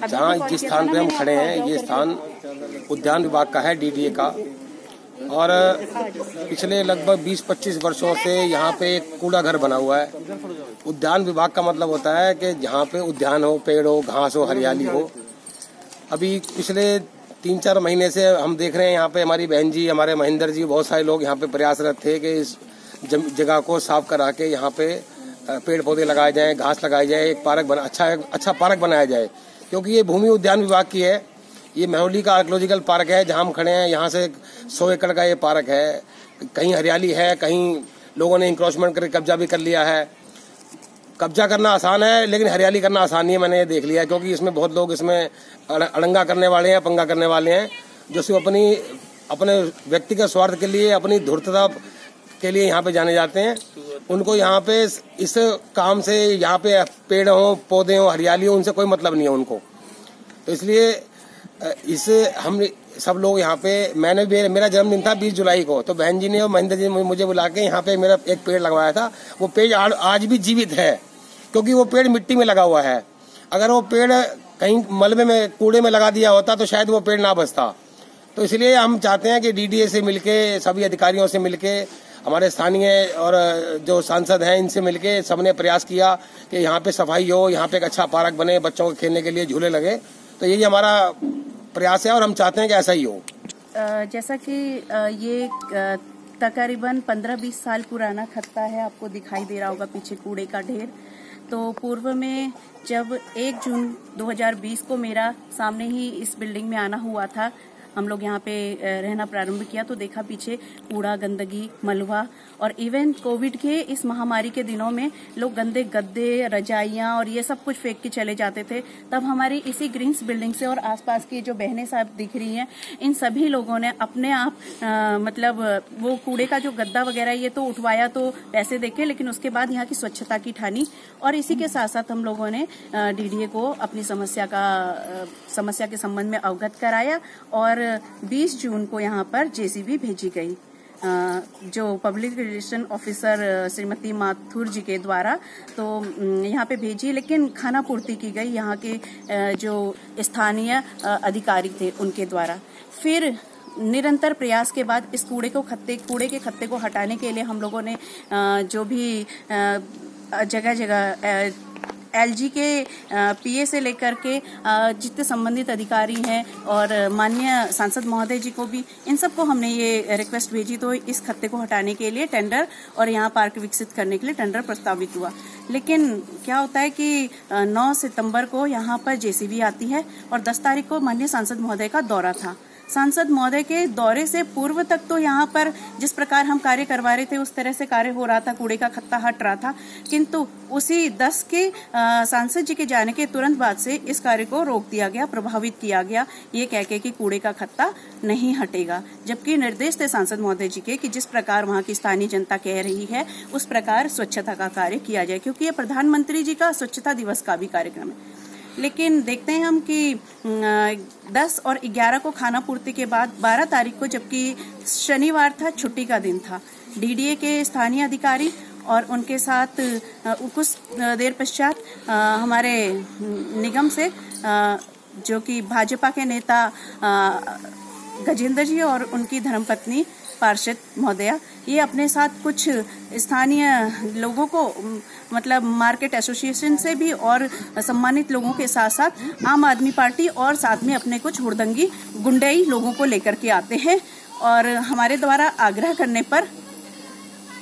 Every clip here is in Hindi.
जहाँ जिस स्थान पे हम खड़े हैं ये स्थान उद्यान विभाग का है, डीडीए का। और पिछले लगभग 20-25 वर्षों से यहाँ पे एक कूड़ा घर बना हुआ है। उद्यान विभाग का मतलब होता है कि जहाँ पे उद्यान हो, पेड़ हो, घास हो, हरियाली हो। अभी पिछले 3-4 महीने से हम देख रहे हैं यहाँ पे हमारी बहन जी, हमारे महेंद्र जी, बहुत सारे लोग यहाँ पे प्रयासरत थे कि इस जगह को साफ करा के यहाँ पे पेड़ पौधे लगाए जाएं, घास लगाई जाए, एक पार्क अच्छा पार्क बनाया जाए। क्योंकि ये भूमि उद्यान विभाग की है। ये महौली का आर्कियोलॉजिकल पार्क है जहाँ हम खड़े हैं। यहाँ से 100 एकड़ का ये पार्क है। कहीं हरियाली है, कहीं लोगों ने इंक्रोचमेंट करके कब्जा भी कर लिया है। कब्जा करना आसान है लेकिन हरियाली करना आसान नहीं है, मैंने ये देख लिया है। क्योंकि इसमें बहुत लोग इसमें अड़ंगा करने वाले हैं, पंगा करने वाले हैं, जो सिर्फ अपने व्यक्तिगत स्वार्थ के लिए, अपनी धूर्तता के लिए यहाँ पे जाने जाते हैं। उनको यहाँ पे इस काम से, यहाँ पे पेड़ हो, पौधे हो, हरियाली हो, उनसे कोई मतलब नहीं है उनको। तो इसलिए इसे हम सब लोग यहाँ पे, मेरा जन्मदिन था 20 जुलाई को, तो बहन जी ने और महेंद्र जी ने मुझे बुला के यहाँ पे मेरा एक पेड़ लगवाया था। वो पेड़ आज भी जीवित है क्योंकि वो पेड़ मिट्टी में लगा हुआ है। अगर वो पेड़ कहीं मलबे में, कूड़े में लगा दिया होता तो शायद वो पेड़ ना बचता। तो इसलिए हम चाहते हैं कि डीडीए से मिलके, सभी अधिकारियों से मिलके, हमारे स्थानीय और जो सांसद हैं इनसे मिलके सबने प्रयास किया कि यहाँ पे सफाई हो, यहाँ पे एक अच्छा पार्क बने, बच्चों के खेलने के लिए झूले लगे। तो यही हमारा प्रयास है और हम चाहते हैं कि ऐसा ही हो। जैसा कि ये तकरीबन 15-20 साल पुराना खत्ता है, आपको दिखाई दे रहा होगा पीछे कूड़े का ढेर। तो पूर्व में जब 1 जून 2020 को मेरा सामने ही इस बिल्डिंग में आना हुआ था, हम लोग यहाँ पे रहना प्रारंभ किया तो देखा पीछे कूड़ा, गंदगी, मलबा। और इवन कोविड के इस महामारी के दिनों में लोग गंदे गद्दे, रजाइयाँ और ये सब कुछ फेंक के चले जाते थे। तब हमारी इसी ग्रीन्स बिल्डिंग से और आसपास की जो बहनें साहब दिख रही हैं, इन सभी लोगों ने अपने आप मतलब वो कूड़े का जो गद्दा वगैरह ये तो उठवाया तो पैसे देके, लेकिन उसके बाद यहाँ की स्वच्छता की ठानी। और इसी के साथ साथ हम लोगों ने डीडीए को अपनी समस्या के संबंध में अवगत कराया और 20 जून को यहाँ पर जेसीबी भेजी गई, जो public relation officer Shrimati Mathur ji के द्वारा तो यहाँ पे भेजी। लेकिन खाना पूर्ति की गई यहाँ के जो स्थानीय अधिकारी थे उनके द्वारा। फिर निरंतर प्रयास के बाद इस कूड़े के खत्ते को हटाने के लिए हम लोगों ने जो भी जगह जगह एलजी के पीए से लेकर के जितने संबंधित अधिकारी हैं और माननीय सांसद महोदय जी को भी, इन सबको हमने ये रिक्वेस्ट भेजी। तो इस खत्ते को हटाने के लिए टेंडर और यहाँ पार्क विकसित करने के लिए टेंडर प्रस्तावित हुआ। लेकिन क्या होता है कि 9 सितंबर को यहाँ पर जेसीबी आती है और 10 तारीख को माननीय सांसद महोदय का दौरा था। सांसद महोदय के दौरे से पूर्व तक तो यहाँ पर जिस प्रकार हम कार्य करवा रहे थे उस तरह से कार्य हो रहा था, कूड़े का खत्ता हट रहा था। किंतु उसी 10 के सांसद जी के जाने के तुरंत बाद से इस कार्य को रोक दिया गया, प्रभावित किया गया, ये कह के कि कूड़े का खत्ता नहीं हटेगा। जबकि निर्देश थे सांसद महोदय जी के कि जिस प्रकार वहाँ की स्थानीय जनता कह रही है उस प्रकार स्वच्छता का कार्य किया जाए, क्योंकि ये प्रधानमंत्री जी का स्वच्छता दिवस का भी कार्यक्रम है। लेकिन देखते हैं हम कि 10 और 11 को खाना पूर्ति के बाद 12 तारीख को, जबकि शनिवार था, छुट्टी का दिन था, डीडीए के स्थानीय अधिकारी और उनके साथ कुछ देर पश्चात हमारे निगम से जो कि भाजपा के नेता गजेंद्र जी और उनकी धर्मपत्नी पार्षद महोदया, ये अपने साथ कुछ स्थानीय लोगों को, मतलब मार्केट एसोसिएशन से भी और सम्मानित लोगों के साथ साथ आम आदमी पार्टी और साथ में अपने कुछ हुड़दंगी गुंडई लोगों को लेकर के आते हैं। और हमारे द्वारा आग्रह करने पर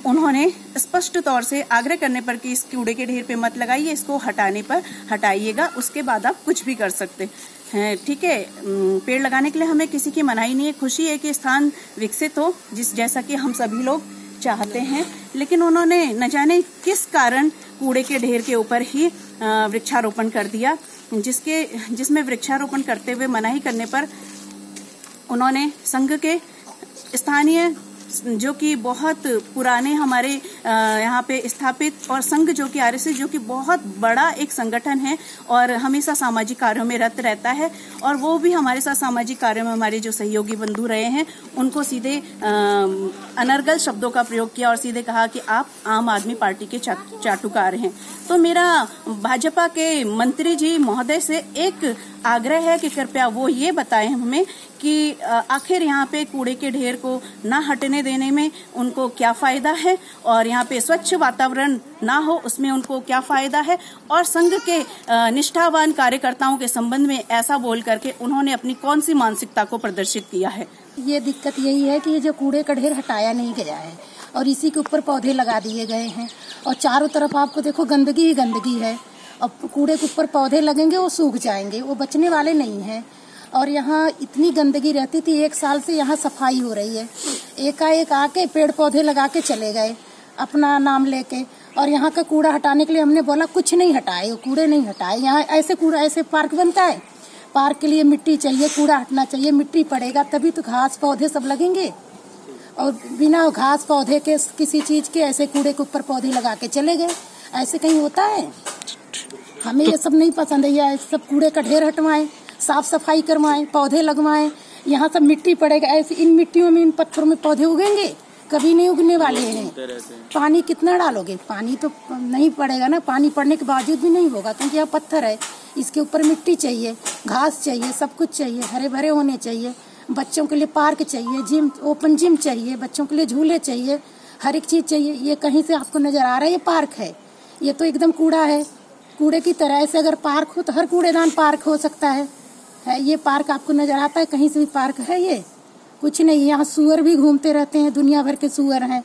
उन्होंने स्पष्ट तौर से आग्रह करने पर कि इस कूड़े के ढेर पे मत लगाइए, इसको हटाने पर हटाइएगा, उसके बाद आप कुछ भी कर सकते हैं। ठीक है, पेड़ लगाने के लिए हमें किसी की मनाही नहीं है, खुशी है कि स्थान विकसित हो जैसा कि हम सभी लोग चाहते हैं। लेकिन उन्होंने न जाने किस कारण कूड़े के ढेर के ऊपर ही वृक्षारोपण कर दिया, जिसमें वृक्षारोपण करते हुए मनाही करने पर उन्होंने संघ के स्थानीय जो कि बहुत पुराने हमारे यहाँ पे स्थापित और संघ जो कि आरएसएस जो कि बहुत बड़ा एक संगठन है और हमेशा सामाजिक कार्यों में रत रहता है। और वो भी हमारे साथ सामाजिक कार्यों में हमारे जो सहयोगी बंधु रहे हैं उनको सीधे अनर्गल शब्दों का प्रयोग किया और सीधे कहा कि आप आम आदमी पार्टी के चाटुकार हैं। तो मेरा भाजपा के मंत्री जी महोदय से एक आग्रह है कि कृपया वो ये बताएं हमें कि आखिर यहाँ पे कूड़े के ढेर को ना हटने देने में उनको क्या फायदा है और यहाँ पे स्वच्छ वातावरण ना हो उसमें उनको क्या फायदा है, और संघ के निष्ठावान कार्यकर्ताओं के संबंध में ऐसा बोल करके उन्होंने अपनी कौन सी मानसिकता को प्रदर्शित किया है। ये दिक्कत यही है कि ये जो कूड़े का ढेर हटाया नहीं गया है और इसी के ऊपर पौधे लगा दिए गए हैं और चारों तरफ आपको देखो गंदगी ही गंदगी है। अब कूड़े के ऊपर पौधे लगेंगे वो सूख जाएंगे, वो बचने वाले नहीं हैं। और यहाँ इतनी गंदगी रहती थी, 1 साल से यहाँ सफाई हो रही है। एकाएक आके पेड़ पौधे लगा के चले गए अपना नाम लेके, और यहाँ का कूड़ा हटाने के लिए हमने बोला कुछ नहीं हटाए, वो कूड़े नहीं हटाए। यहाँ ऐसे कूड़ा ऐसे पार्क बनता है, पार्क के लिए मिट्टी चाहिए, कूड़ा हटना चाहिए, मिट्टी पड़ेगा तभी तो घास पौधे सब लगेंगे। और बिना घास पौधे के किसी चीज के ऐसे कूड़े के ऊपर पौधे लगा के चले गए, ऐसे कहीं होता है? हमें ये सब नहीं पसंद है। ये सब कूड़े का ढेर हटवाएं, साफ सफाई करवाएं, पौधे लगवाएं। यहाँ सब मिट्टी पड़ेगा, ऐसे इन मिट्टियों में इन पत्थरों में पौधे उगेंगे? कभी नहीं उगने वाले हैं। पानी कितना डालोगे? पानी तो नहीं पड़ेगा ना, पानी पड़ने के बावजूद भी नहीं होगा क्योंकि यह पत्थर है, इसके ऊपर मिट्टी चाहिए, घास चाहिए, सब कुछ चाहिए, हरे भरे होने चाहिए। बच्चों के लिए पार्क चाहिए, जिम, ओपन जिम चाहिए, बच्चों के लिए झूले चाहिए, हर एक चीज चाहिए। ये कहीं से आपको नजर आ रहा है ये पार्क है? ये तो एकदम कूड़ा है, कूड़े की तरह। ऐसे अगर पार्क हो तो हर कूड़ेदान पार्क हो सकता है। ये पार्क आपको नजर आता है? कहीं से भी पार्क है ये? कुछ नहीं। यहाँ सुअर भी घूमते रहते हैं, दुनिया भर के सुअर हैं।